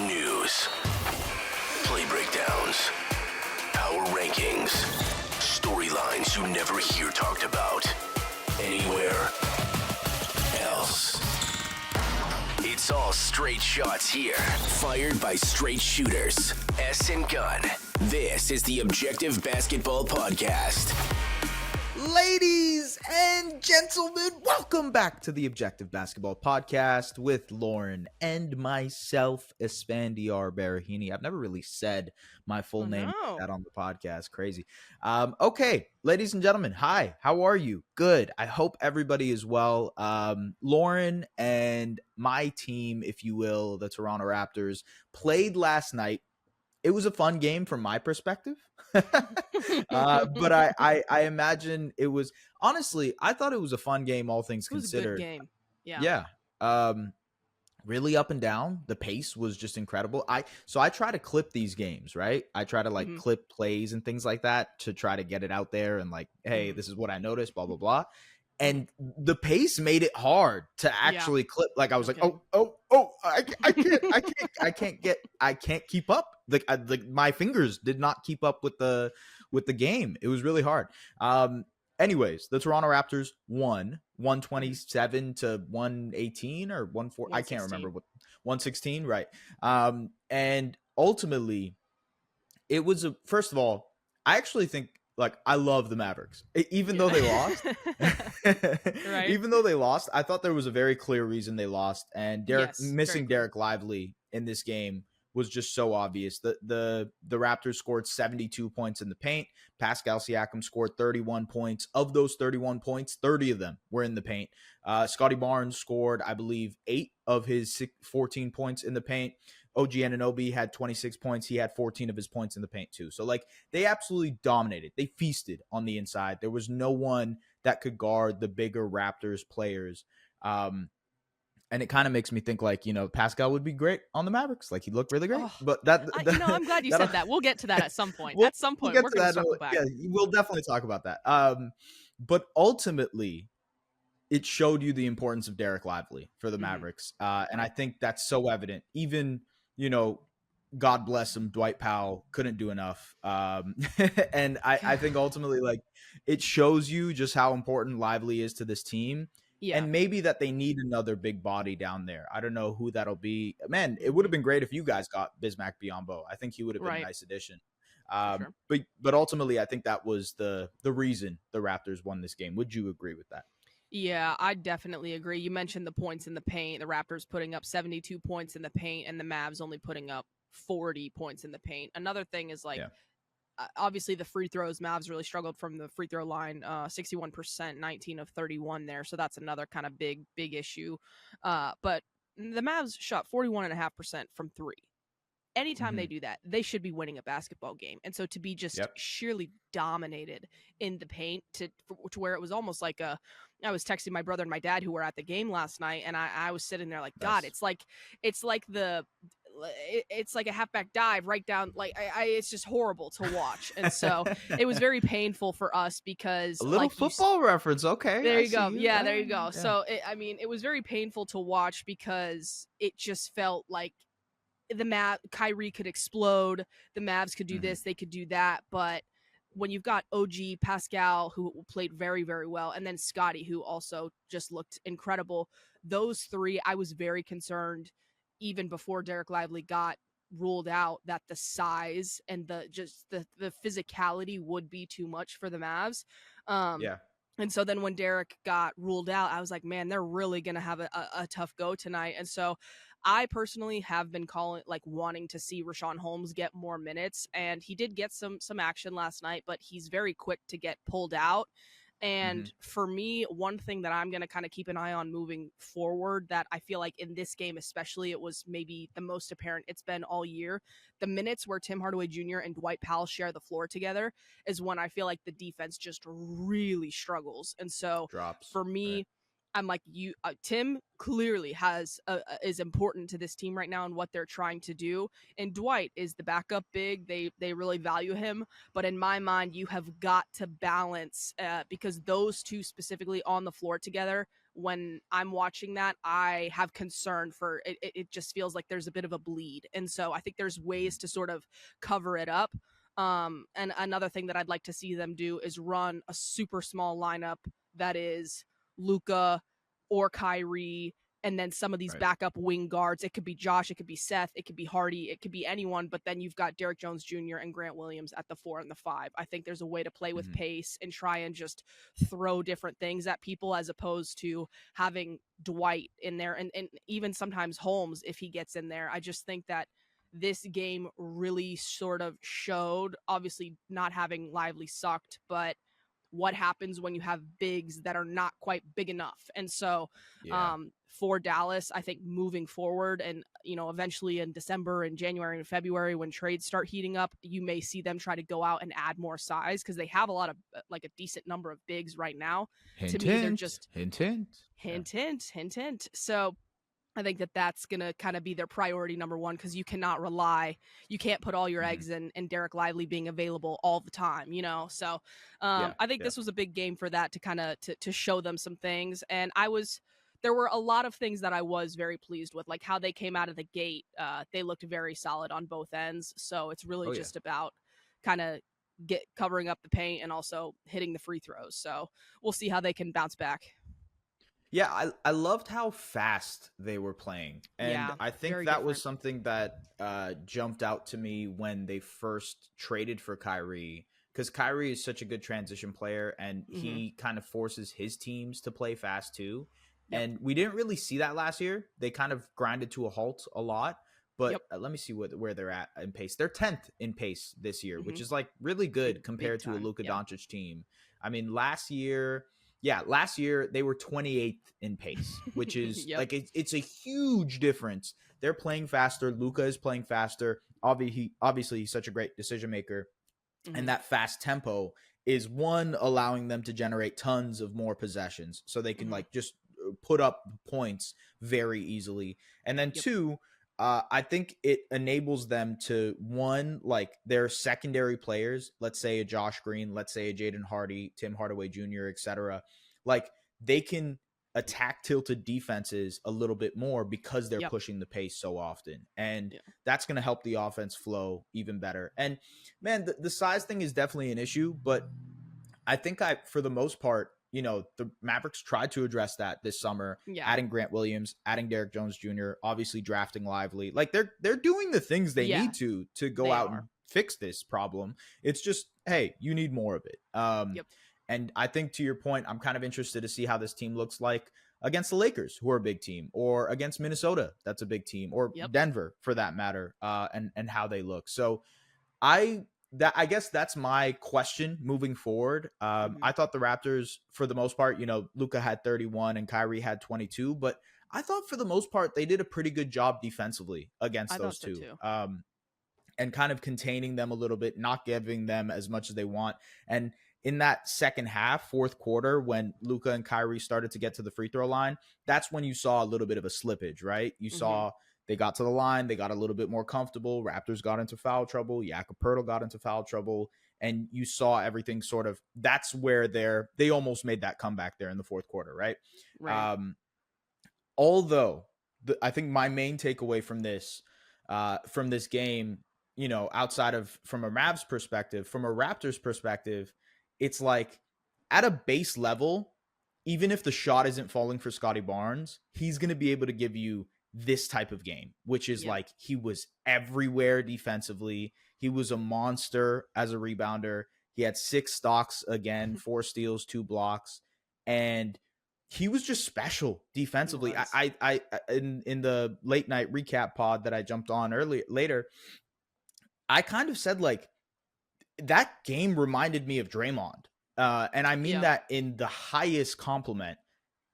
News, play breakdowns, power rankings, storylines you never hear talked about anywhere else. It's all straight shots here, fired by straight shooters. S and Gun. This is the Objective Basketball Podcast. Ladies and gentlemen, welcome back to the Objective Basketball Podcast with Lauren and myself, Esfandiar Barahini. I've never really said my full name like that on the podcast. Crazy. Okay, ladies and gentlemen, hi. How are you? Good. I hope everybody is well. Lauren and my team, if you will, the Toronto Raptors, played last night. It was a fun game from my perspective, but I imagine it was, honestly, I thought it was a fun game, all things considered. It was a good game. Yeah. Really up and down. The pace was just incredible. So I try to clip these games, right? I try to clip plays and things like that to try to get it out there and hey, this is what I noticed, blah, blah, blah. And the pace made it hard to actually clip. I was like, I can't keep up. My fingers did not keep up with the game. It was really hard. Anyways, the Toronto Raptors won 127 to 118 or 114. I can't remember what 116. Right. And ultimately it was first of all, I actually think, I love the Mavericks, even though they lost. Right. Even though they lost, I thought there was a very clear reason they lost. And missing Derek Lively in this game was just so obvious. The Raptors scored 72 points in the paint. Pascal Siakam scored 31 points. Of those 31 points, 30 of them were in the paint. Scotty Barnes scored, I believe, 8 of his 14 points in the paint. OG Anunoby had 26 points. He had 14 of his points in the paint too. So they absolutely dominated. They feasted on the inside. There was no one that could guard the bigger Raptors players. And it kind of makes me think Pascal would be great on the Mavericks. He looked really great. But I'm glad you said that. We'll get to that at some point. At some point, we're going to circle back. Yeah, we'll definitely talk about that. But ultimately, it showed you the importance of Derek Lively for the Mavericks. And I think that's so evident. Even, God bless him, Dwight Powell couldn't do enough. And I think ultimately, it shows you just how important Lively is to this team. Yeah. And maybe that they need another big body down there. I don't know who that'll be. Man, it would have been great if you guys got Bismack Biyombo. I think he would have been a nice addition. Sure. But ultimately, I think that was the reason the Raptors won this game. Would you agree with that? Yeah, I definitely agree. You mentioned the points in the paint. The Raptors putting up 72 points in the paint and the Mavs only putting up 40 points in the paint. Another thing is obviously the free throws, Mavs really struggled from the free throw line, 61%, 19 of 31 there. So that's another kind of big issue. But the Mavs shot 41.5% from three. Anytime they do that, they should be winning a basketball game. And so to be just sheerly dominated in the paint to where it was almost I was texting my brother and my dad who were at the game last night, and I was sitting there God, it's like a halfback dive right down. It's just horrible to watch. And so it was very painful for us because a little football reference. Okay. There you go. Yeah, there you go. Yeah. So it was very painful to watch because it just felt like Kyrie could explode. The Mavs could do this, they could do that. But when you've got OG, Pascal, who played very, very well, and then Scotty, who also just looked incredible, those three, I was very concerned even before Derek Lively got ruled out that the size and the physicality would be too much for the Mavs. And so then when Derek got ruled out, I was like, man, they're really going to have a tough go tonight. And so I personally have been wanting to see Richaun Holmes get more minutes, and he did get some action last night, but he's very quick to get pulled out. And for me, one thing that I'm going to kind of keep an eye on moving forward that I feel like in this game especially, it was maybe the most apparent it's been all year. The minutes where Tim Hardaway Jr. and Dwight Powell share the floor together is when I feel like the defense just really struggles. And so for me, I'm like, Tim clearly is important to this team right now and what they're trying to do. And Dwight is the backup big. They really value him. But in my mind, you have got to balance because those two specifically on the floor together when I'm watching that, I have concern for it. It just feels like there's a bit of a bleed. And so I think there's ways to sort of cover it up. And another thing that I'd like to see them do is run a super small lineup that is Luka or Kyrie, and then some of these backup wing guards. It could be Josh, it could be Seth, it could be Hardy, it could be anyone, but then you've got Derrick Jones Jr. and Grant Williams at the 4 and the 5. I think there's a way to play with pace and try and just throw different things at people, as opposed to having Dwight in there and even sometimes Holmes if he gets in there. I just think that this game really sort of showed, obviously not having Lively sucked, but what happens when you have bigs that are not quite big enough. And so for Dallas, I think moving forward and, eventually in December and January and February, when trades start heating up, you may see them try to go out and add more size, because they have a lot of like a decent number of bigs right now. Hint, to me, they're just hint. Hint. So I think that that's going to kind of be their priority number one, because you can't put all your eggs in Derek Lively being available all the time, So I think this was a big game for that, to kind of to show them some things. And there were a lot of things that I was very pleased with, like how they came out of the gate. They looked very solid on both ends. So it's really just about kind of covering up the paint and also hitting the free throws. So we'll see how they can bounce back. Yeah, I loved how fast they were playing. And I think that was something that jumped out to me when they first traded for Kyrie, because Kyrie is such a good transition player, and he kind of forces his teams to play fast too. And we didn't really see that last year. They kind of grinded to a halt a lot. But let me see where they're at in pace. They're 10th in pace this year, which is like really good compared to a Luka Doncic team. I mean, last year they were 28th in pace, which is like it's a huge difference. They're playing faster. Luka is playing faster. Obviously, he's such a great decision maker, and that fast tempo is allowing them to generate tons of more possessions, so they can like just put up points very easily. And then two, I think it enables them to, one, like their secondary players, let's say a Josh Green, let's say a Jaden Hardy, Tim Hardaway Jr., etc. Like they can attack tilted defenses a little bit more because they're pushing the pace so often. And that's going to help the offense flow even better. And man, the size thing is definitely an issue, but I think for the most part, the Mavericks tried to address that this summer, adding Grant Williams, adding Derrick Jones Jr., obviously drafting Lively. Like they're doing the things they need to go out and fix this problem. It's just, hey, you need more of it. And I think, to your point, I'm kind of interested to see how this team looks like against the Lakers, who are a big team, or against Minnesota, that's a big team, or Denver for that matter, and how they look. So I guess that's my question moving forward. I thought the Raptors, for the most part, Luka had 31 and Kyrie had 22, but I thought for the most part they did a pretty good job defensively against those two. And kind of containing them a little bit, not giving them as much as they want. And in that second half, fourth quarter, when Luka and Kyrie started to get to the free throw line, that's when you saw a little bit of a slippage, right? You saw they got to the line, they got a little bit more comfortable. Raptors got into foul trouble. Jakob Poeltl got into foul trouble. And you saw everything sort of, that's where they almost made that comeback there in the fourth quarter, right? Although I think my main takeaway from this game, outside of from a Mavs perspective, from a Raptors perspective, it's like at a base level, even if the shot isn't falling for Scotty Barnes, he's going to be able to give you this type of game, which is like he was everywhere defensively. He was a monster as a rebounder. He had 6 stocks again, 4 steals, 2 blocks, and he was just special defensively. I in the late night recap pod that I jumped on later, I kind of said like that game reminded me of Draymond. And I mean that in the highest compliment,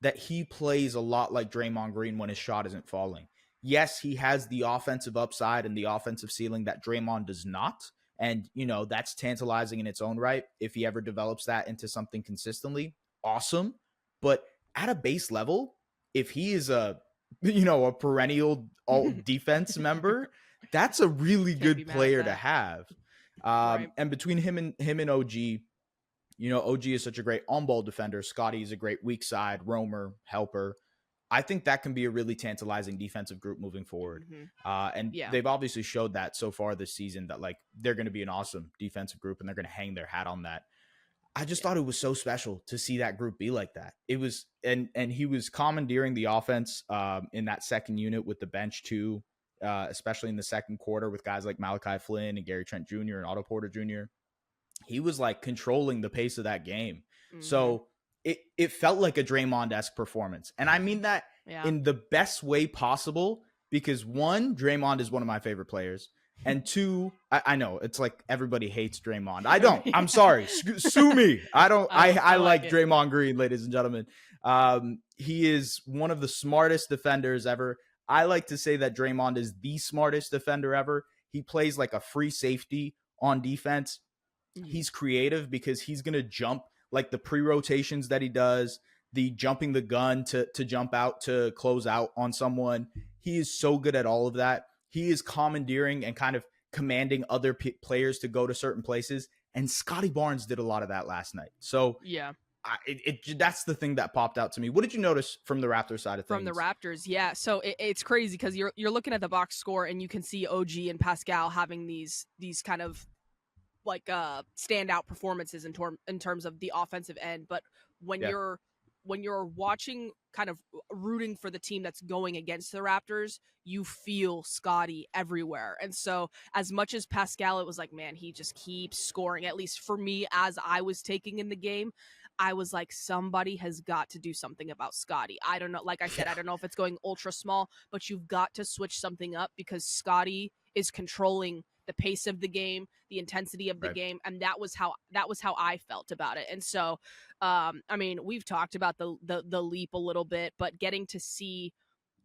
that he plays a lot like Draymond Green when his shot isn't falling. Yes, he has the offensive upside and the offensive ceiling that Draymond does not. And, that's tantalizing in its own right. If he ever develops that into something consistently, awesome. But at a base level, if he is a perennial all defense member, that's a really good player to have. And between him and OG, OG is such a great on-ball defender. Scotty is a great weak side roamer, helper. I think that can be a really tantalizing defensive group moving forward. And they've obviously showed that so far this season that like they're going to be an awesome defensive group and they're going to hang their hat on that. I just thought it was so special to see that group be like that. It was, and he was commandeering the offense in that second unit with the bench too, especially in the second quarter with guys like Malachi Flynn and Gary Trent Jr. and Otto Porter Jr. He was like controlling the pace of that game. So it felt like a Draymond-esque performance. And I mean that in the best way possible, because one, Draymond is one of my favorite players. And two, I know it's like everybody hates Draymond. I don't. I'm sorry. Sue me. I don't. I like Draymond Green, ladies and gentlemen. He is one of the smartest defenders ever. I like to say that Draymond is the smartest defender ever. He plays like a free safety on defense. He's creative because he's going to jump, like the pre-rotations that he does, the jumping the gun to jump out to close out on someone. He is so good at all of that. He is commandeering and kind of commanding other players to go to certain places. And Scotty Barnes did a lot of that last night. So that's the thing that popped out to me. What did you notice from the Raptors side of things? From the Raptors, yeah. So it's crazy because you're looking at the box score and you can see OG and Pascal having these kind of like standout performances in terms of the offensive end. But when you're watching, kind of rooting for the team that's going against the Raptors, you feel Scotty everywhere. And so as much as Pascal, it was like, man, he just keeps scoring. At least for me, as I was taking in the game, I was like, somebody has got to do something about Scotty. I don't know. Like I said, I don't know if it's going ultra small, but you've got to switch something up because Scotty is controlling the pace of the game, the intensity of the game. And that was how I felt about it. And so, I mean, we've talked about the leap a little bit, but getting to see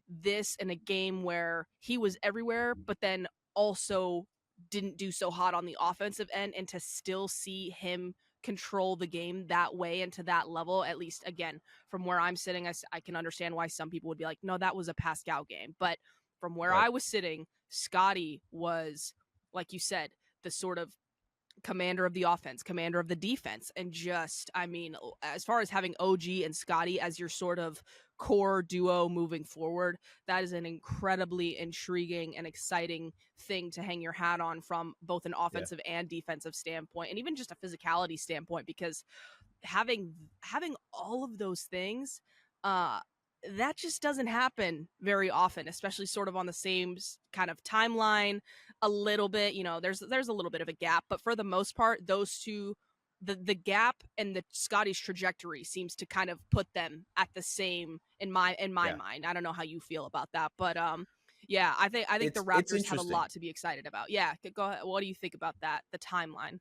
this in a game where he was everywhere, but then also didn't do so hot on the offensive end, and to still see him control the game that way and to that level, at least again, from where I'm sitting, I can understand why some people would be like, no, that was a Pascal game. But from where I was sitting, Scotty was, like you said, the sort of commander of the offense, commander of the defense. And just, I mean, as far as having OG and Scotty as your sort of core duo moving forward, that is an incredibly intriguing and exciting thing to hang your hat on from both an offensive and defensive standpoint, and even just a physicality standpoint, because having all of those things, that just doesn't happen very often, especially sort of on the same kind of timeline. A little bit, there's a little bit of a gap, but for the most part, those two, the gap and the Scotty's trajectory seems to kind of put them at the same in my mind. I don't know how you feel about that, but I think the Raptors have a lot to be excited about. Yeah, go ahead. What do you think about that? The timeline.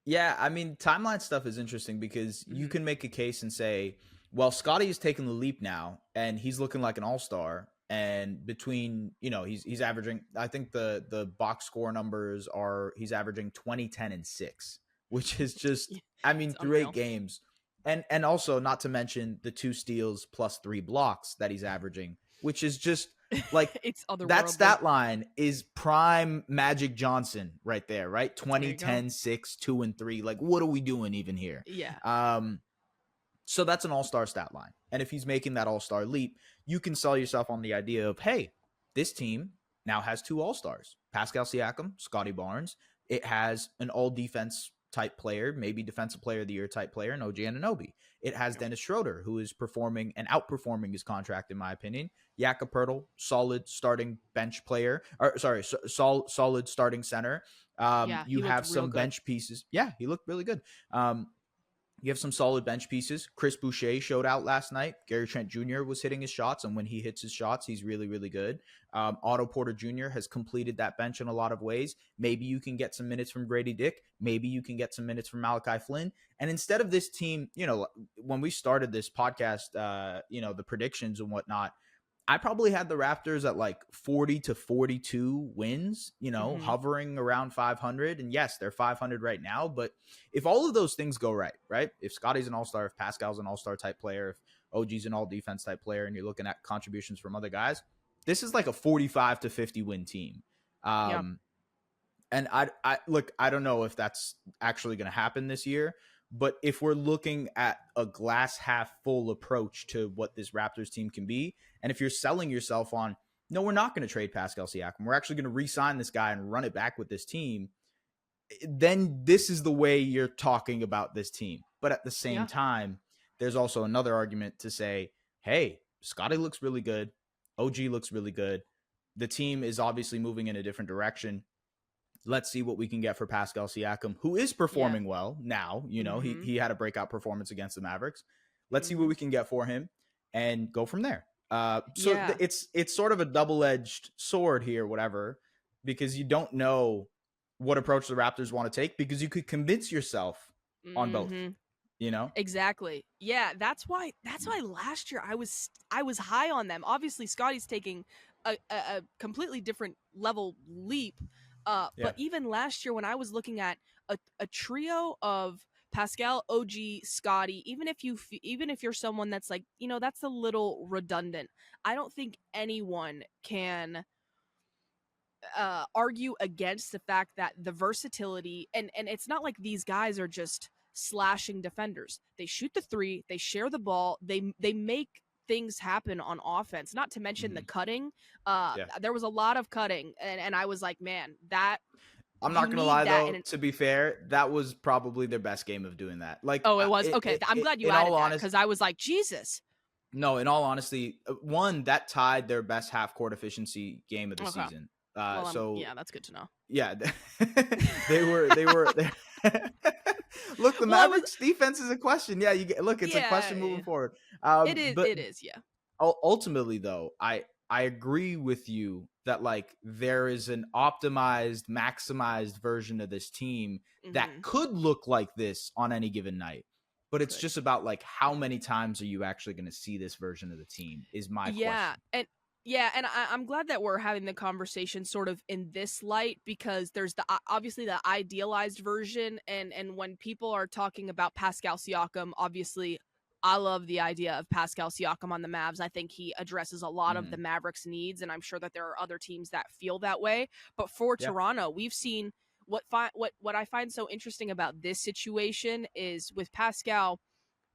Yeah, I mean, timeline stuff is interesting because you can make a case and say, well, Scotty is taking the leap now, and he's looking like an all-star. And between, he's averaging, I think the box score numbers are, he's averaging 20, 10, and 6, which is just, I mean, through unreal. 8 games. And also, not to mention the 2 steals plus 3 blocks that he's averaging, which is just like, it's otherworldly. That stat line is prime Magic Johnson right there, right? 20, 10, 6, 2, and 3. Like, what are we doing even here? Yeah. So that's an all-star stat line. And if he's making that all-star leap, you can sell yourself on the idea of, hey, this team now has 2 all-stars, Pascal Siakam, Scotty Barnes. It has an all-defense type player, maybe defensive player of the year type player, and OG Anunoby. It has Dennis Schroeder, who is performing and outperforming his contract, in my opinion. Jakob Poeltl, solid starting bench player, solid starting center. You have some bench pieces. Yeah, he looked really good. You have some solid bench pieces. Chris Boucher showed out last night. Gary Trent Jr. was hitting his shots, and when he hits his shots, he's really, really good. Otto Porter Jr. has completed that bench in a lot of ways. Maybe you can get some minutes from Grady Dick. Maybe you can get some minutes from Malachi Flynn. And instead of this team, when we started this podcast, the predictions and whatnot, I probably had the Raptors at like 40 to 42 wins, hovering around 500. And yes, they're 500 right now. But if all of those things go right? If Scotty's an all-star, if Pascal's an all-star type player, if OG's an all-defense type player, and you're looking at contributions from other guys, this is like a 45 to 50 win team. And I don't know if that's actually going to happen this year. But if we're looking at a glass half full approach to what this Raptors team can be, and if you're selling yourself on, no, we're not going to trade Pascal Siakam, we're actually going to re-sign this guy and run it back with this team, then this is the way you're talking about this team. But at the same time, there's also another argument to say, hey, Scotty looks really good. OG looks really good. The team is obviously moving in a different direction. Let's see what we can get for Pascal Siakam, who is performing well now. You know, he had a breakout performance against the Mavericks. Let's see what we can get for him and go from there. It's sort of a double-edged sword here, whatever, because you don't know what approach the Raptors want to take, because you could convince yourself on both. You know? Exactly. Yeah, that's why last year I was high on them. Obviously, Scotty's taking a completely different level leap. But even last year when I was looking at a trio of Pascal, OG, Scotty, even if you're someone that's like, you know, that's a little redundant, I don't think anyone can argue against the fact that the versatility, and it's not like these guys are just slashing defenders. They shoot the three, they share the ball, they make things happen on offense, not to mention the cutting. There was a lot of cutting, and I was like, man, that I'm not gonna lie though, to be fair, that was probably their best game of doing that. Like, oh, it was okay. I'm glad you added that, because I was like, Jesus. No, in all honesty, one that tied their best half court efficiency game of the season. Yeah, that's good to know. Yeah, they were. Look, the Mavericks defense is a question. Yeah, it's a question moving forward. It is. Yeah. Ultimately, though, I agree with you that like there is an optimized, maximized version of this team that could look like this on any given night. But it's just about like how many times are you actually going to see this version of the team is my question. And I'm glad that we're having the conversation sort of in this light, because there's obviously the idealized version, and when people are talking about Pascal Siakam, obviously I love the idea of Pascal Siakam on the Mavs. I think he addresses a lot of the Mavericks' needs, and I'm sure that there are other teams that feel that way. But for Toronto, we've seen what I find so interesting about this situation is with Pascal.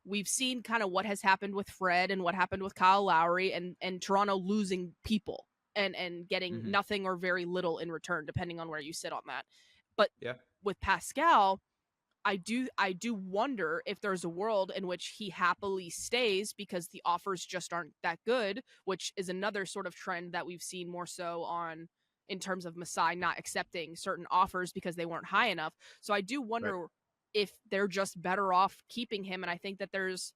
We've seen kind of what has happened with Fred and what happened with Kyle Lowry, and Toronto losing people and getting nothing or very little in return, depending on where you sit on that. But with Pascal, I do wonder if there's a world in which he happily stays because the offers just aren't that good, which is another sort of trend that we've seen more so on in terms of Masai not accepting certain offers because they weren't high enough. So I do wonder if they're just better off keeping him. And I think that there's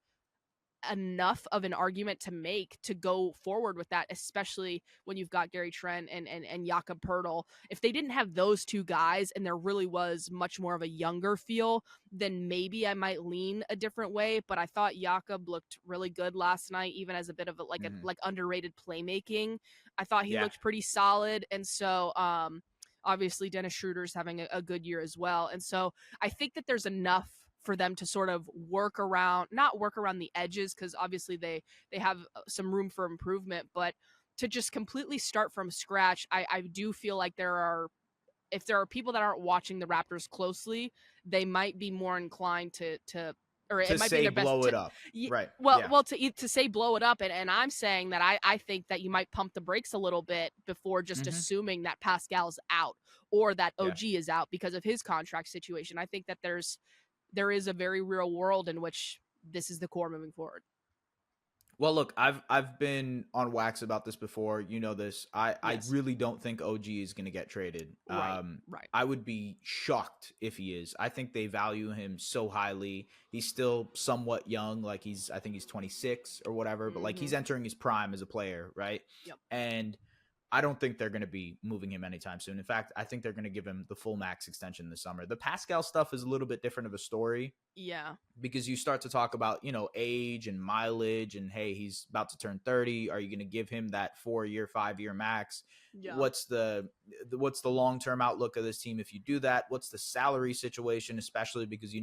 enough of an argument to make to go forward with that, especially when you've got Gary Trent and Jakob Poeltl. If they didn't have those two guys and there really was much more of a younger feel, then maybe I might lean a different way. But I thought Jakob looked really good last night, even as a bit of a underrated playmaking. I thought he looked pretty solid. And so obviously Dennis Schroeder's having a good year as well. And so I think that there's enough for them to sort of not work around the edges, because obviously they have some room for improvement, but to just completely start from scratch, I do feel like if there are people that aren't watching the Raptors closely, they might be more inclined to it might be their best blow it up. Right. Well, to say blow it up, and I'm saying that I think that you might pump the brakes a little bit before just assuming that Pascal's out or that OG is out because of his contract situation. I think that there is a very real world in which this is the core moving forward. Well, look, I've been on wax about this before. You know this. I really don't think OG is going to get traded. Right. I would be shocked if he is. I think they value him so highly. He's still somewhat young. Like I think he's 26 or whatever, but like he's entering his prime as a player, right? Yep. And I don't think they're going to be moving him anytime soon. In fact, I think they're going to give him the full max extension this summer. The Pascal stuff is a little bit different of a story. Yeah. Because you start to talk about, age and mileage and, hey, he's about to turn 30. Are you going to give him that 4-year, 5-year max? Yeah. What's the long-term outlook of this team if you do that? What's the salary situation, especially because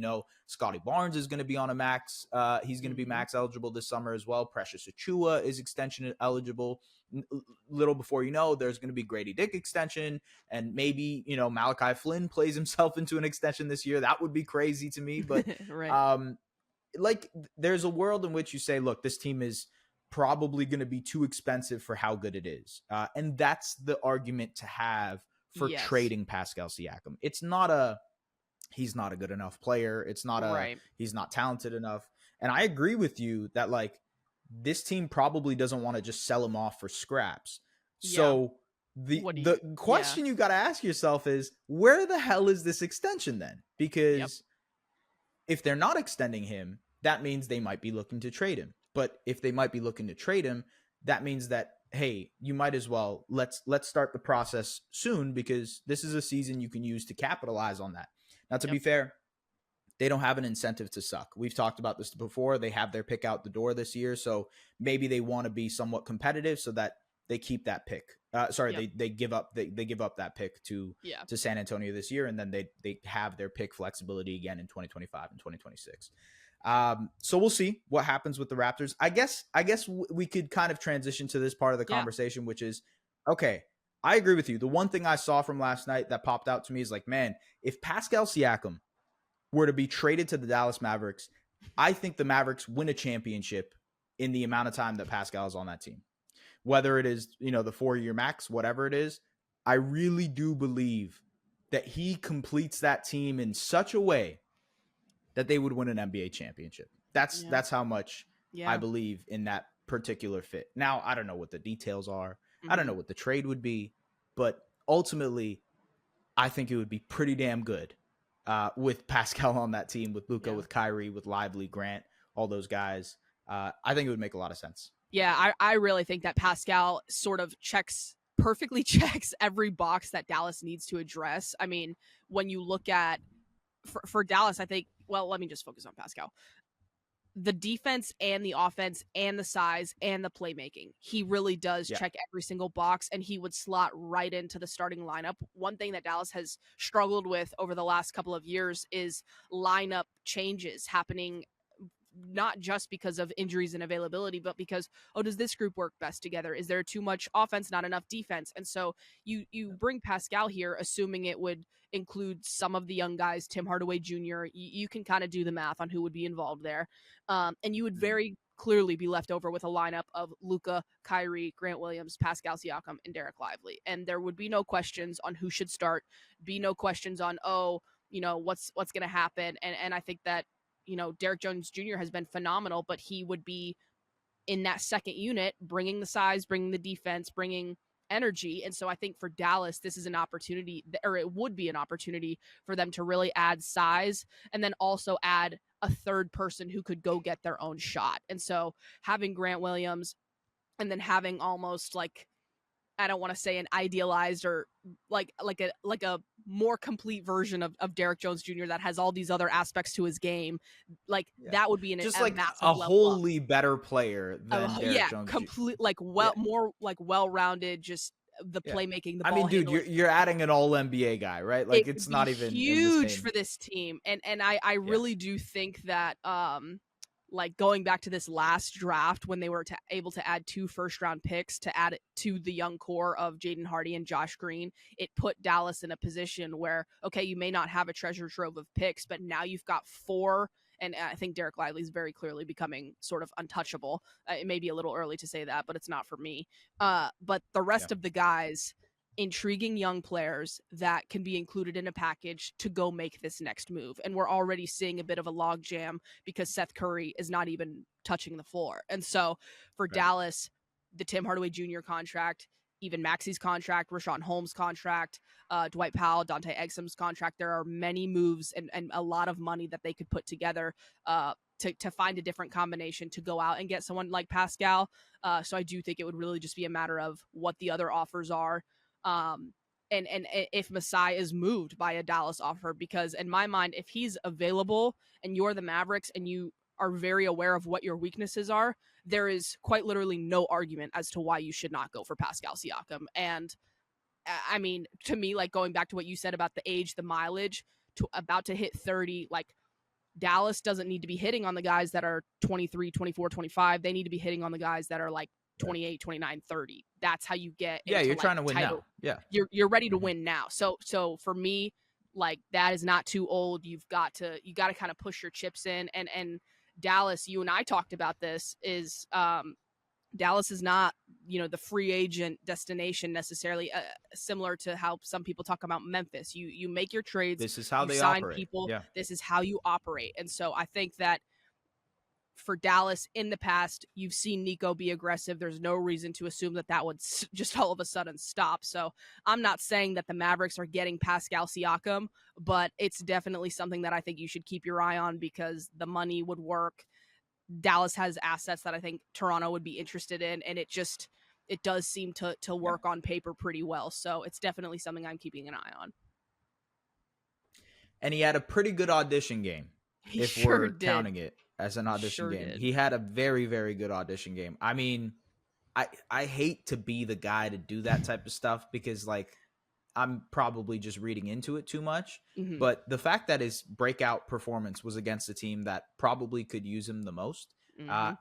Scotty Barnes is going to be on a max. He's going to be max eligible this summer as well. Precious Achiuwa is extension eligible. Little before there's going to be Grady Dick extension, and maybe Malachi Flynn plays himself into an extension this year. That would be crazy to me, but right. There's a world in which you say, look, this team is probably going to be too expensive for how good it is. And that's the argument to have for trading Pascal Siakam. It's not he's not a good enough player. It's not he's not talented enough. And I agree with you that this team probably doesn't want to just sell him off for scraps. So the question you got to ask yourself is, where the hell is this extension then? Because if they're not extending him, that means they might be looking to trade him. But if they might be looking to trade him, that means that, hey, you might as well let's start the process soon, because this is a season you can use to capitalize on that. Now, to be fair, they don't have an incentive to suck. We've talked about this before. They have their pick out the door this year, so maybe they want to be somewhat competitive so that they keep that pick. They give up that pick to San Antonio this year, and then they have their pick flexibility again in 2025 and 2026. So we'll see what happens with the Raptors. I guess we could kind of transition to this part of the conversation, which is, okay, I agree with you. The one thing I saw from last night that popped out to me is man, if Pascal Siakam were to be traded to the Dallas Mavericks, I think the Mavericks win a championship in the amount of time that Pascal is on that team. Whether it is, the 4-year max, whatever it is, I really do believe that he completes that team in such a way that they would win an NBA championship. That's how much I believe in that particular fit. Now, I don't know what the details are. I don't know what the trade would be, but ultimately, I think it would be pretty damn good with Pascal on that team, with Luka, with Kyrie, with Lively, Grant, all those guys. I think it would make a lot of sense. Yeah, I really think that Pascal sort of perfectly checks every box that Dallas needs to address. I mean, when you look at, for Dallas, I think, well, let me just focus on Pascal. The defense and the offense and the size and the playmaking, he really does check every single box, and he would slot right into the starting lineup. One thing that Dallas has struggled with over the last couple of years is lineup changes happening, not just because of injuries and availability, but because, does this group work best together? Is there too much offense, not enough defense? And so you bring Pascal here, assuming it would include some of the young guys, Tim Hardaway Jr. You can kind of do the math on who would be involved there. And you would very clearly be left over with a lineup of Luka, Kyrie, Grant Williams, Pascal Siakam, and Derek Lively. And there would be no questions on who should start, be no questions on, what's going to happen. And I think that, Derek Jones Jr. has been phenomenal, but he would be in that second unit, bringing the size, bringing the defense, bringing energy. And so I think for Dallas, this is an opportunity, or it would be an opportunity for them to really add size and then also add a third person who could go get their own shot. And so having Grant Williams and then having almost I don't want to say an idealized or like a more complete version of Derek Jones Jr. that has all these other aspects to his game. That would be a wholly better player than Derek Jones. Complete, more well-rounded, just the playmaking, the ball. I mean, dude, you're adding an all NBA guy, right? It's not even huge for this team. And I really do think that, going back to this last draft when they were able to add 2 first-round picks to add it to the young core of Jaden Hardy and Josh Green, it put Dallas in a position where, okay, you may not have a treasure trove of picks, but now you've got 4, and I think Derek Lively is very clearly becoming sort of untouchable. It may be a little early to say that, but it's not for me. But the rest of the guys, intriguing young players that can be included in a package to go make this next move. And we're already seeing a bit of a logjam because Seth Curry is not even touching the floor. And so for Dallas, the Tim Hardaway Jr. contract, even Maxey's contract, Rashawn Holmes' contract, Dwight Powell, Dante Exum's contract, there are many moves and a lot of money that they could put together to find a different combination to go out and get someone like Pascal. So I do think it would really just be a matter of what the other offers are. And if Masai is moved by a Dallas offer, because in my mind, if he's available and you're the Mavericks and you are very aware of what your weaknesses are, there is quite literally no argument as to why you should not go for Pascal Siakam. And I mean, to me, like going back to what you said about the age, the mileage, to about to hit 30, like Dallas doesn't need to be hitting on the guys that are 23, 24, 25. They need to be hitting on the guys that are like 28, 29, 30. That's how you get Yeah, into, you're like, trying to win title. now. Yeah. You're ready to win now. So for me, like that is not too old. You got to kind of push your chips in, and Dallas, you and I talked about this, is Dallas is not, the free agent destination necessarily, similar to how some people talk about Memphis. You make your trades. This is how they sign operate. people. Yeah. This is how you operate. And so I think that for Dallas in the past, you've seen Nico be aggressive. There's no reason to assume that would just all of a sudden stop. So I'm not saying that the Mavericks are getting Pascal Siakam, but it's definitely something that I think you should keep your eye on because the money would work. Dallas has assets that I think Toronto would be interested in, and it does seem to work on paper pretty well. So it's definitely something I'm keeping an eye on. And he had a pretty good audition game, if we're counting it as an audition game. He had a very, very good audition game. I mean, I hate to be the guy to do that type of stuff because, like, I'm probably just reading into it too much. Mm-hmm. But the fact that his breakout performance was against a team that probably could use him the most,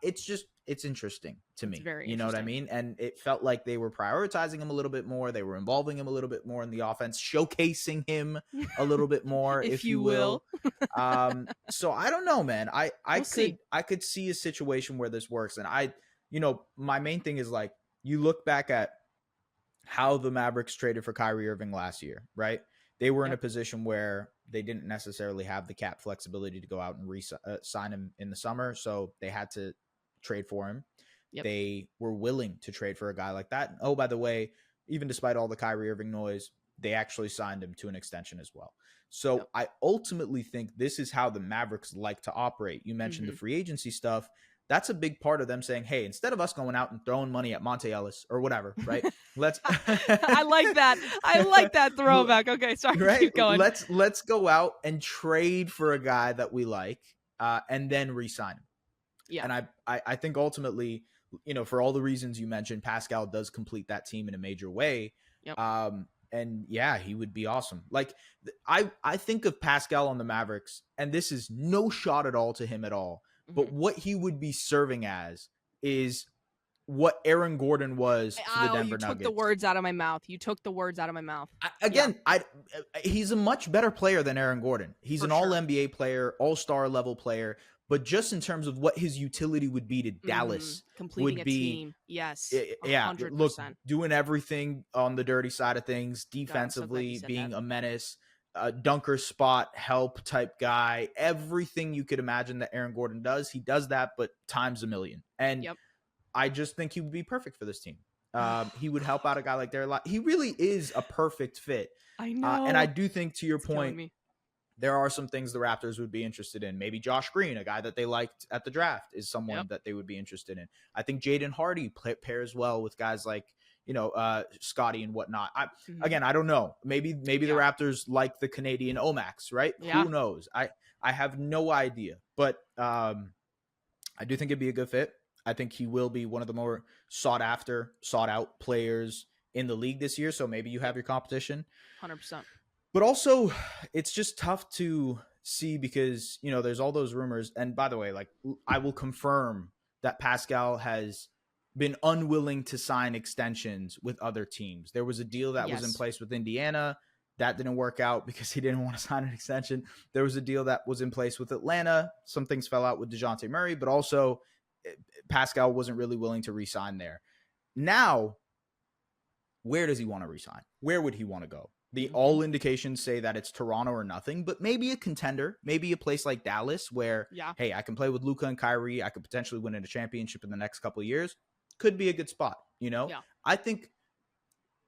it's interesting to me. Very you know what I mean? And it felt like they were prioritizing him a little bit more. They were involving him a little bit more in the offense, showcasing him a little bit more, if you will. So I don't know, man. I could see a situation where this works. And my main thing is, like, you look back at how the Mavericks traded for Kyrie Irving last year, right? They were in a position where they didn't necessarily have the cap flexibility to go out and sign him in the summer, so they had to trade for him. Yep. They were willing to trade for a guy like that. Oh, by the way, even despite all the Kyrie Irving noise, they actually signed him to an extension as well. So I ultimately think this is how the Mavericks like to operate. You mentioned the free agency stuff. That's a big part of them saying, hey, instead of us going out and throwing money at Monte Ellis or whatever, right? Let's I like that. I like that throwback. Okay, sorry. Right? Keep going. Let's go out and trade for a guy that we like and then re-sign him. Yeah. And I think ultimately, for all the reasons you mentioned, Pascal does complete that team in a major way. Yep. And yeah, he would be awesome. Like, I think of Pascal on the Mavericks, and this is no shot at all to him at all. But what he would be serving as is what Aaron Gordon was to the Denver Nuggets. You took the words out of my mouth. He's a much better player than Aaron Gordon. He's an all-NBA player, all-star level player. But just in terms of what his utility would be to Dallas, completing would be, a team. Yes, 100%. Look, doing everything on the dirty side of things, defensively, being a menace. Dunker spot help type guy, everything you could imagine that Aaron Gordon does, he does that, but times a million. And I just think he would be perfect for this team. He would help out a guy like Derek. He really is a perfect fit. I know. And I do think, to your point, there are some things the Raptors would be interested in. Maybe Josh Green, a guy that they liked at the draft, is someone that they would be interested in. I think Jaden Hardy pairs well with guys like, Scotty and whatnot. Again, I don't know. Maybe the Raptors like the Canadian Omax, right? Yeah. Who knows? I have no idea. But I do think it'd be a good fit. I think he will be one of the more sought out players in the league this year. So maybe you have your competition. 100%. But also, it's just tough to see because, there's all those rumors. And by the way, like, I will confirm that Pascal has been unwilling to sign extensions with other teams. There was a deal that was in place with Indiana. That didn't work out because he didn't want to sign an extension. There was a deal that was in place with Atlanta. Some things fell out with DeJounte Murray, but also Pascal wasn't really willing to re-sign there. Now, where does he want to re-sign? Where would he want to go? All indications say that it's Toronto or nothing, but maybe a contender, maybe a place like Dallas where, hey, I can play with Luka and Kyrie. I could potentially win a championship in the next couple of years. Could be a good spot, I think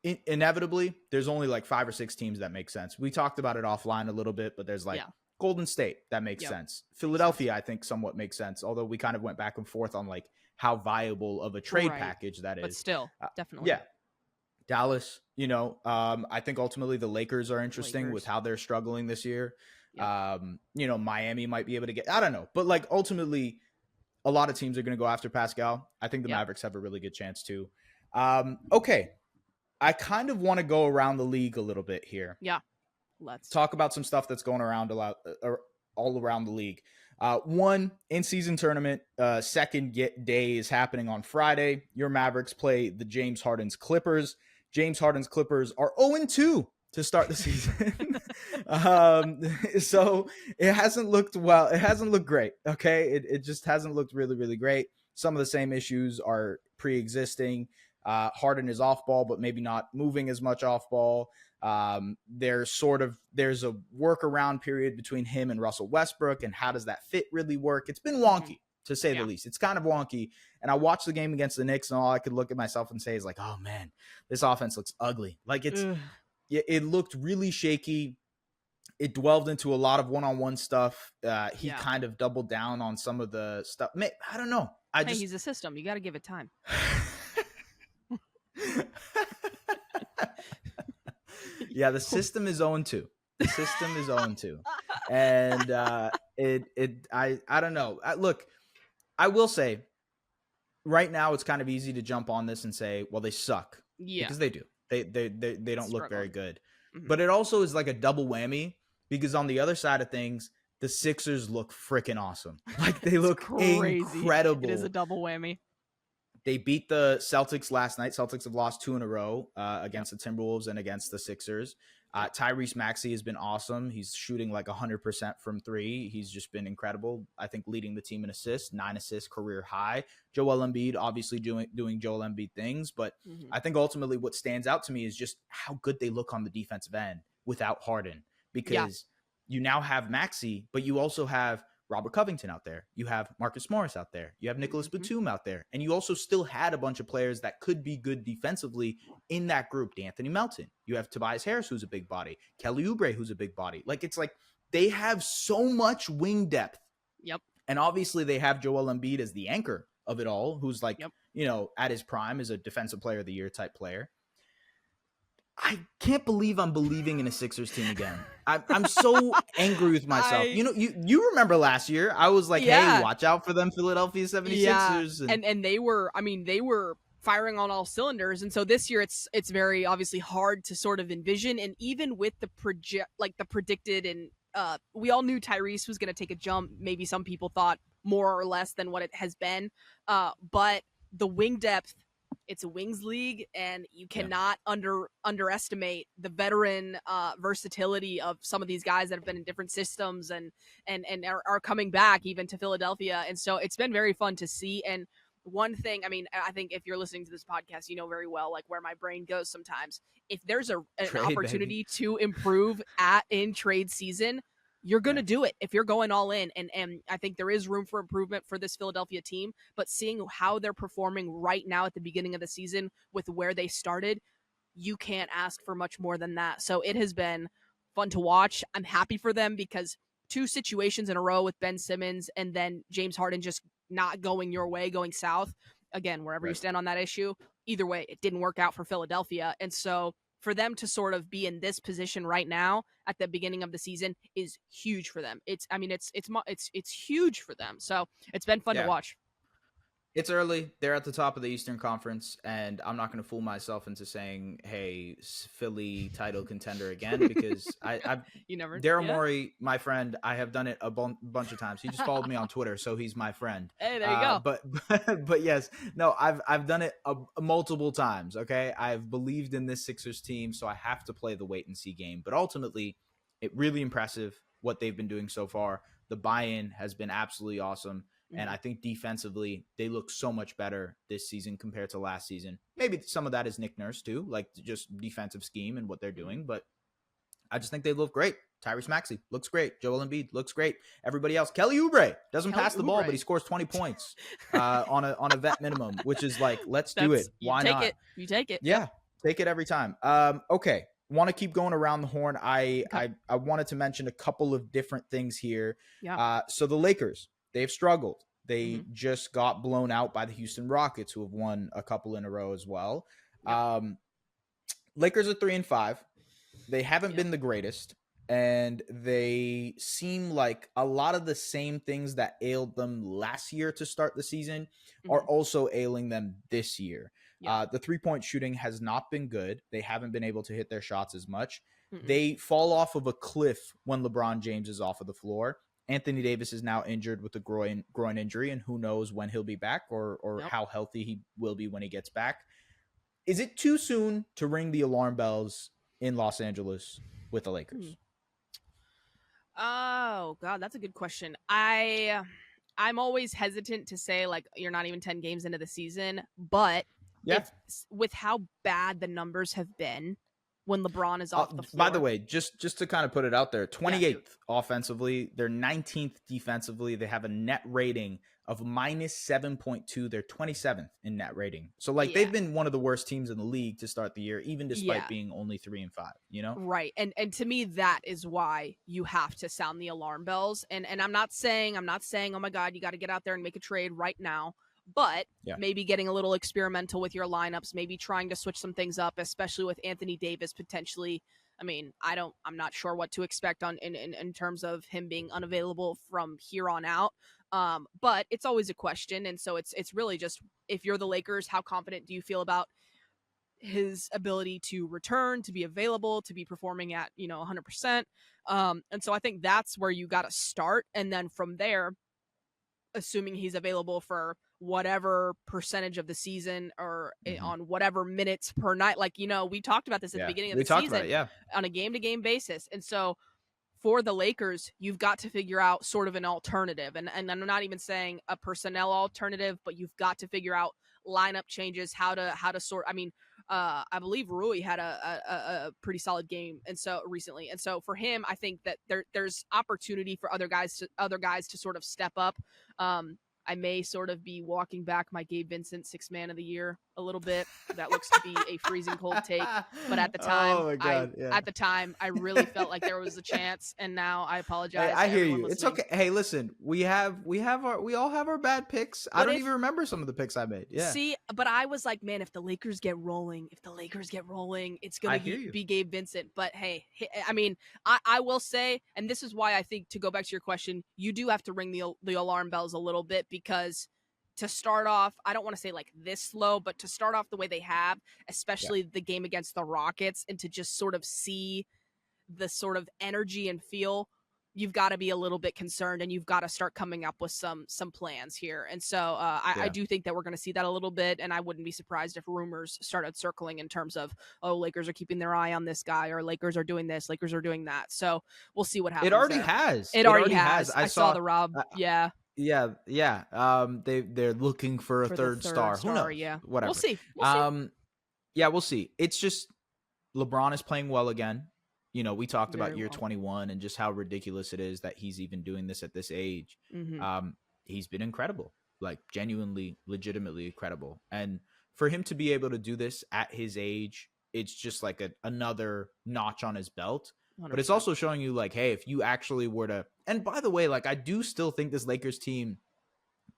inevitably there's only like 5 or 6 teams that make sense. We talked about it offline a little bit, but there's Golden State that makes sense. Philadelphia, I think, somewhat makes sense, although we kind of went back and forth on like how viable of a trade package that is. But still, definitely. Yeah. Dallas, I think ultimately the Lakers are interesting with how they're struggling this year. Miami might be able to get, I don't know, but like ultimately a lot of teams are going to go after Pascal. I think the Mavericks have a really good chance too. Okay. I kind of want to go around the league a little bit here. Yeah. Let's talk about some stuff that's going around a lot, all around the league. One in-season tournament, second day is happening on Friday. Your Mavericks play the James Harden's Clippers. James Harden's Clippers are 0-2 to start the season. So it hasn't looked well. It hasn't looked great. Okay. It just hasn't looked really, really great. Some of the same issues are pre-existing. Harden is off ball, but maybe not moving as much off ball. There's a workaround period between him and Russell Westbrook, and how does that fit really work? It's been wonky, to say the least. It's kind of wonky. And I watched the game against the Knicks, and all I could look at myself and say is like, oh man, this offense looks ugly. Like it looked really shaky. It dwelled into a lot of one-on-one stuff. He kind of doubled down on some of the stuff. I don't know. He's a system. You got to give it time. Yeah, the system is 0-2. The system is 0-2. And I don't know. Look, I will say right now it's kind of easy to jump on this and say, well, they suck. Yeah. Because they do. They don't look very good. Mm-hmm. But it also is like a double whammy, because on the other side of things, the Sixers look freaking awesome. Like they look incredible. It is a double whammy. They beat the Celtics last night. Celtics have lost 2 in a row against the Timberwolves and against the Sixers. Tyrese Maxey has been awesome. He's shooting like 100% from 3. He's just been incredible. I think leading the team in assists, 9 assists, career high. Joel Embiid obviously doing Joel Embiid things. But I think ultimately what stands out to me is just how good they look on the defensive end without Harden. Because you now have Maxey, but you also have Robert Covington out there. You have Marcus Morris out there. You have Nicholas Batum out there. And you also still had a bunch of players that could be good defensively in that group. D'Anthony Melton. You have Tobias Harris, who's a big body. Kelly Oubre, who's a big body. Like, it's like they have so much wing depth. Yep. And obviously they have Joel Embiid as the anchor of it all, who's like, at his prime is a defensive player of the year type player. I can't believe I'm believing in a Sixers team again. I'm so angry with myself. You remember last year, I was like, hey, watch out for them Philadelphia 76ers. Yeah. And they were firing on all cylinders. And so this year it's very obviously hard to sort of envision. And even with the predicted, and we all knew Tyrese was going to take a jump. Maybe some people thought more or less than what it has been. But the wing depth, it's a wings league, and you cannot underestimate the veteran versatility of some of these guys that have been in different systems and are coming back even to Philadelphia. And so it's been very fun to see. And one thing, I mean, I think if you're listening to this podcast, you know very well like where my brain goes sometimes. If there's an opportunity to improve in trade season, you're going to do it if you're going all in. And I think there is room for improvement for this Philadelphia team, but seeing how they're performing right now at the beginning of the season with where they started, you can't ask for much more than that. So it has been fun to watch. I'm happy for them because 2 situations in a row with Ben Simmons and then James Harden just not going your way, going south. Again, wherever you stand on that issue, either way, it didn't work out for Philadelphia. And so for them to sort of be in this position right now at the beginning of the season is huge for them. It's huge for them. So it's been fun to watch. It's early. They're at the top of the Eastern Conference, and I'm not going to fool myself into saying, hey, Philly title contender again, because Daryl Morey, my friend, I have done it a bunch of times. He just followed me on Twitter, so he's my friend. Hey, there you go. But yes, no, I've done it multiple times, okay? I've believed in this Sixers team, so I have to play the wait-and-see game. But ultimately, it really impressive what they've been doing so far. The buy-in has been absolutely awesome. And I think defensively, they look so much better this season compared to last season. Maybe some of that is Nick Nurse too, like just defensive scheme and what they're doing. But I just think they look great. Tyrese Maxey looks great. Joel Embiid looks great. Everybody else, Kelly Oubre doesn't pass the ball, but he scores 20 points on a vet minimum, which is like, let's do it. Why not? You take it. Yeah, take it every time. Okay. Want to keep going around the horn. I wanted to mention a couple of different things here. Yeah. So the Lakers, they've struggled. They just got blown out by the Houston Rockets, who have won a couple in a row as well. Yep. Lakers are 3-5. They haven't been the greatest, and they seem like a lot of the same things that ailed them last year to start the season are also ailing them this year. Yeah. The 3-point shooting has not been good. They haven't been able to hit their shots as much. Mm-mm. They fall off of a cliff when LeBron James is off of the floor. Anthony Davis is now injured with a groin injury, and who knows when he'll be back or how healthy he will be when he gets back. Is it too soon to ring the alarm bells in Los Angeles with the Lakers? Oh God, that's a good question. I'm always hesitant to say like you're not even 10 games into the season, but with how bad the numbers have been when LeBron is off the floor. By the way, just to kind of put it out there, 28th offensively, they're 19th defensively. They have a net rating of -7.2. They're 27th in net rating. So like they've been one of the worst teams in the league to start the year, even despite being only 3-5, you know? Right. And to me, that is why you have to sound the alarm bells. And I'm not saying, oh my God, you got to get out there and make a trade right now. But maybe getting a little experimental with your lineups, maybe trying to switch some things up, especially with Anthony Davis potentially. I mean, I'm not sure what to expect in terms of him being unavailable from here on out. But it's always a question. And so it's really just, if you're the Lakers, how confident do you feel about his ability to return, to be available, to be performing at, 100%. And so I think that's where you got to start. And then from there, assuming he's available for whatever percentage of the season or on whatever minutes per night. Like, we talked about this at the beginning of the season on a game-to-game basis. And so for the Lakers, you've got to figure out sort of an alternative. And I'm not even saying a personnel alternative, but you've got to figure out lineup changes, how to sort. I mean, I believe Rui had a pretty solid game, and so recently, and so for him, I think that there's opportunity for other guys to sort of step up. I may sort of be walking back my Gabe Vincent 6th Man of the Year a little bit. That looks to be a freezing cold take, but at the time, I really felt like there was a chance, and now I apologize. Hey, I hear you. It's okay. Hey, listen, we all have our bad picks. I don't even remember some of the picks I made. Yeah. See, but I was like, man, if the Lakers get rolling, it's gonna be Gabe Vincent. But hey, I mean, I will say, and this is why I think, to go back to your question, you do have to ring the alarm bells a little bit, because to start off, I don't want to say like this slow, but to start off the way they have, especially the game against the Rockets, and to just sort of see the sort of energy and feel, you've got to be a little bit concerned, and you've got to start coming up with some plans here. And so I do think that we're going to see that a little bit, and I wouldn't be surprised if rumors started circling in terms of, oh, Lakers are keeping their eye on this guy, or Lakers are doing this, Lakers are doing that. So we'll see what happens. It already has. It already has. I saw the Rob. Yeah. They're looking for a third star. Who knows? Yeah. Whatever. We'll see. We'll see. It's just LeBron is playing well again. We talked about year 21 and just how ridiculous it is that he's even doing this at this age. He's been incredible, like genuinely, legitimately incredible. And for him to be able to do this at his age, it's just like another notch on his belt. 100%. But it's also showing you, like, hey, if you actually were to, and by the way, like, I do still think this Lakers team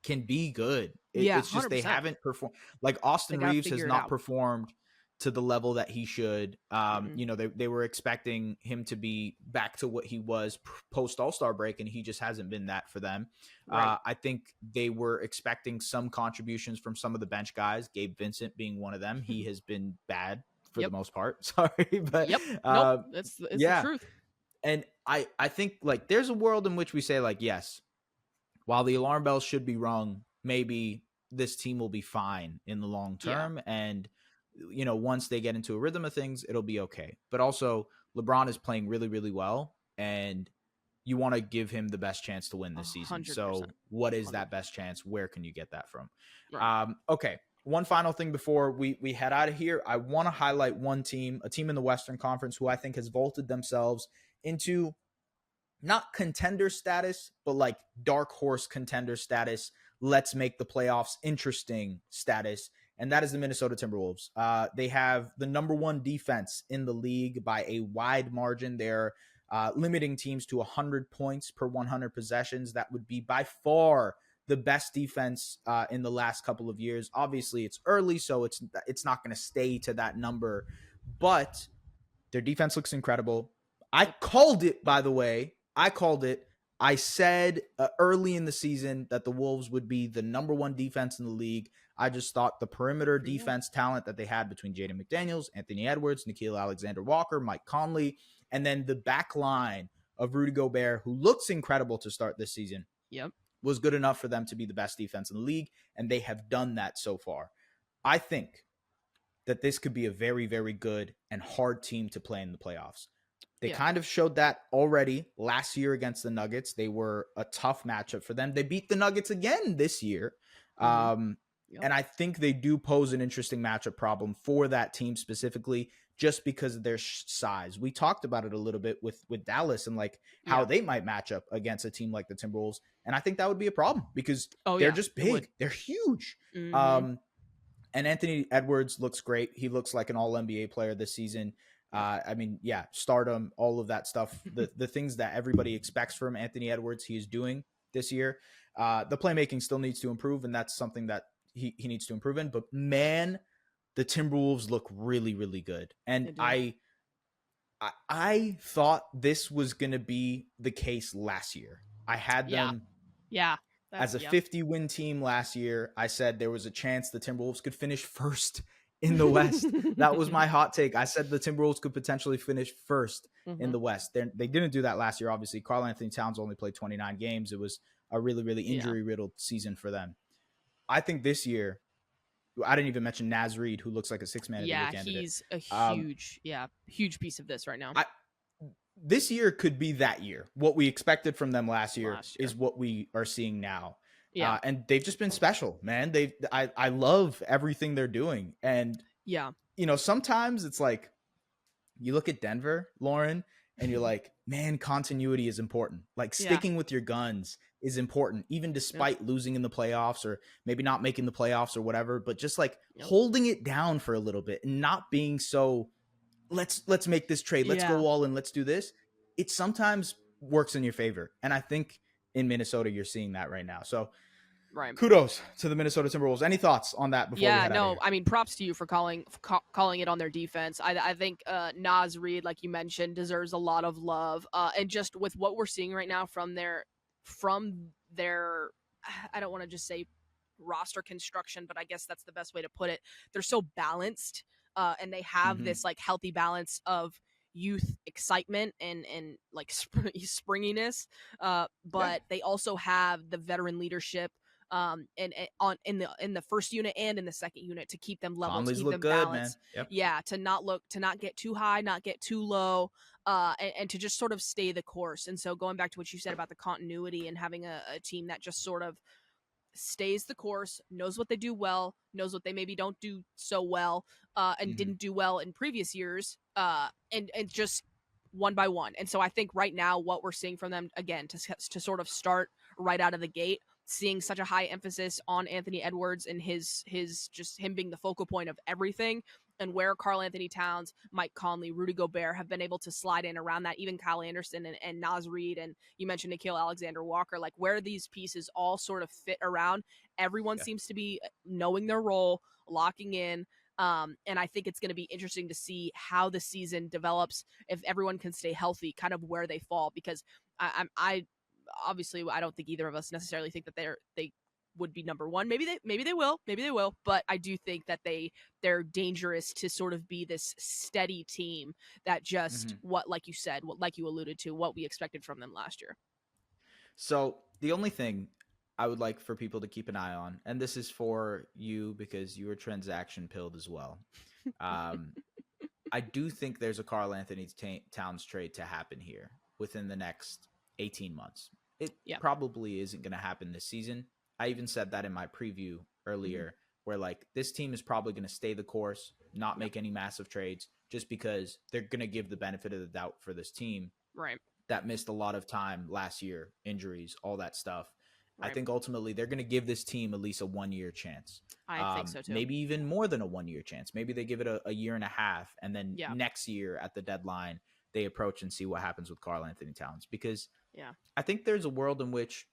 can be good. It's just 100%. They haven't performed. Like, Austin Reeves has not performed to the level that he should. They were expecting him to be back to what he was post All-Star break, and he just hasn't been that for them. Right. I think they were expecting some contributions from some of the bench guys, Gabe Vincent being one of them. He has been bad for the most part. Sorry, but it's the truth. And I think, like, there's a world in which we say, like, yes, while the alarm bells should be rung, maybe this team will be fine in the long term. And once they get into a rhythm of things, it'll be okay. But also, LeBron is playing really, really well, and you want to give him the best chance to win this season. 100%. So what is that best chance? Where can you get that from? Right. Okay. One final thing before we head out of here. I want to highlight one team, a team in the Western Conference who I think has vaulted themselves into not contender status, but like dark horse contender status. Let's make the playoffs interesting status. And that is the Minnesota Timberwolves. They have the number 1 defense in the league by a wide margin. They're limiting teams to 100 points per 100 possessions. That would be by far the best defense in the last couple of years. Obviously, it's early, so it's not going to stay to that number. But their defense looks incredible. I called it, by the way. I said early in the season that the Wolves would be the number 1 defense in the league. I just thought the perimeter defense talent that they had between Jaden McDaniels, Anthony Edwards, Nickeil Alexander-Walker, Mike Conley, and then the back line of Rudy Gobert, who looks incredible to start this season, was good enough for them to be the best defense in the league, and they have done that so far. I think that this could be a very, very good and hard team to play in the playoffs. They kind of showed that already last year against the Nuggets. They were a tough matchup for them. They beat the Nuggets again this year. And I think they do pose an interesting matchup problem for that team specifically, just because of their size. We talked about it a little bit with Dallas and like how they might match up against a team like the Timberwolves. And I think that would be a problem because they're just big. They're huge. And Anthony Edwards looks great. He looks like an all-NBA player this season. I mean, stardom, all of that stuff, the things that everybody expects from Anthony Edwards, he is doing this year. The playmaking still needs to improve, and that's something that he needs to improve in. But man, the Timberwolves look really, really good. And I thought this was going to be the case last year. I had them as a 50-win team last year. I said there was a chance the Timberwolves could finish first in the West. That was my hot take. I said the Timberwolves could potentially finish first in the West. They didn't do that last year, obviously. Karl Anthony Towns only played 29 games. It was a really, really injury-riddled season for them. I think this year, I didn't even mention Naz Reid, who looks like a six-man of the year candidate. He's a huge piece of this right now. This year could be that year. What we expected from them last year is what we are seeing now. And they've just been special, man. I love everything they're doing. And sometimes it's like you look at Denver, Lauren, and you're like, man, continuity is important. Like sticking with your guns is important, even despite losing in the playoffs or maybe not making the playoffs or whatever, but just like holding it down for a little bit and not being so let's make this trade. Let's go all in. Let's do this. It sometimes works in your favor. And I think in Minnesota, you're seeing that right now. So kudos to the Minnesota Timberwolves. Any thoughts on that before we head out of here? I mean, props to you for calling it on their defense. I think Naz Reid, like you mentioned, deserves a lot of love. And just with what we're seeing right now from their I don't want to just say roster construction, but I guess that's the best way to put it. They're so balanced, and they have this like healthy balance of youth excitement and like springiness, but they also have the veteran leadership and in the first unit and in the second unit to keep them level, to keep them balanced. To not get too high, not get too low, and to just sort of stay the course. And so going back to what you said about the continuity and having a team that just sort of stays the course, knows what they do well, knows what they maybe don't do so well, and didn't do well in previous years, and just one by one. And so I think right now what we're seeing from them, again, to sort of start right out of the gate, seeing such a high emphasis on Anthony Edwards and his just him being the focal point of everything, and where Karl Anthony Towns, Mike Conley, Rudy Gobert have been able to slide in around that, even Kyle Anderson and Naz Reid, and you mentioned Nickeil Alexander-Walker, like where these pieces all sort of fit around, everyone seems to be knowing their role, locking in, and I think it's going to be interesting to see how the season develops, if everyone can stay healthy, kind of where they fall, because I obviously I don't think either of us necessarily think that they would be number one. Maybe they will, but I do think that they're dangerous to sort of be this steady team that just like you said, like you alluded to, what we expected from them last year. So the only thing I would like for people to keep an eye on, and this is for you because you were transaction pilled as well. I do think there's a Karl Anthony Towns trade to happen here within the next 18 months. It probably isn't going to happen this season. I even said that in my preview earlier, where like this team is probably going to stay the course, not make any massive trades, just because they're going to give the benefit of the doubt for this team that missed a lot of time last year, injuries, all that stuff. I think ultimately they're going to give this team at least a 1-year chance. I think so too. Maybe even more than a 1-year chance. Maybe they give it a year and a half, and then next year at the deadline, they approach and see what happens with Karl Anthony Towns. Because I think there's a world in which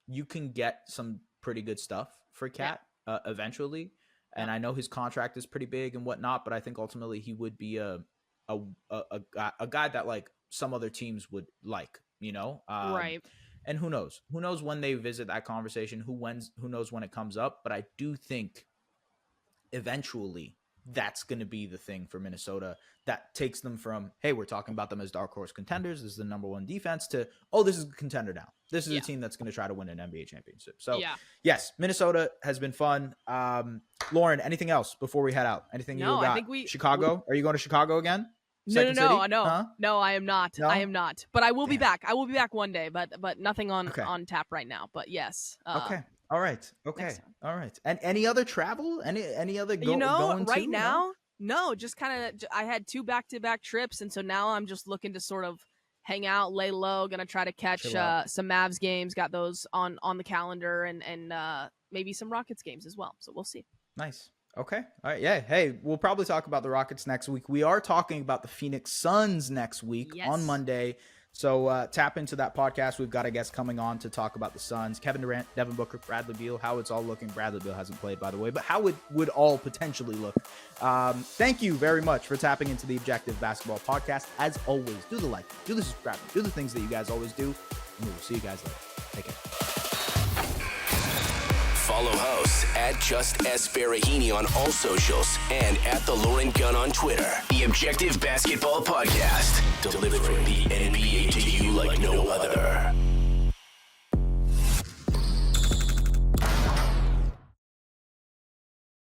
you can get some pretty good stuff for Cat eventually. And I know his contract is pretty big and whatnot, but I think ultimately he would be a guy that like some other teams would like, you know? And who knows when they visit that conversation, who knows when it comes up. But I do think eventually that's going to be the thing for Minnesota that takes them from, hey, we're talking about them as dark horse contenders, this is the number one defense, to, oh, this is a contender now. This is a team that's going to try to win an NBA championship. So yes, Minnesota has been fun. Lauren, anything else before we head out? Anything you got? I think Chicago? Are you going to Chicago again? No, I am not. No? I am not. But I will be back. I will be back one day, but nothing on tap right now. But yes. Okay. All right. Okay. All right. And any other travel? Any other going right to? Now? No, just kind of. I had 2 back-to-back trips, and so now I'm just looking to sort of hang out, lay low. Gonna try to catch some Mavs games. Got those on the calendar, and maybe some Rockets games as well. So we'll see. Nice. Okay. All right. Yeah. Hey, we'll probably talk about the Rockets next week. We are talking about the Phoenix Suns next week on Monday. So tap into that podcast. We've got a guest coming on to talk about the Suns. Kevin Durant, Devin Booker, Bradley Beal, how it's all looking. Bradley Beal hasn't played, by the way, but how it would all potentially look. Thank you very much for tapping into the Objective Basketball Podcast. As always, do the like, do the subscribe, do the things that you guys always do. And we'll see you guys later. Take care. Follow hosts at Just S. Farahini on all socials and at The Lauren Gunn on Twitter. The Objective Basketball Podcast, delivering the NBA to you like no other.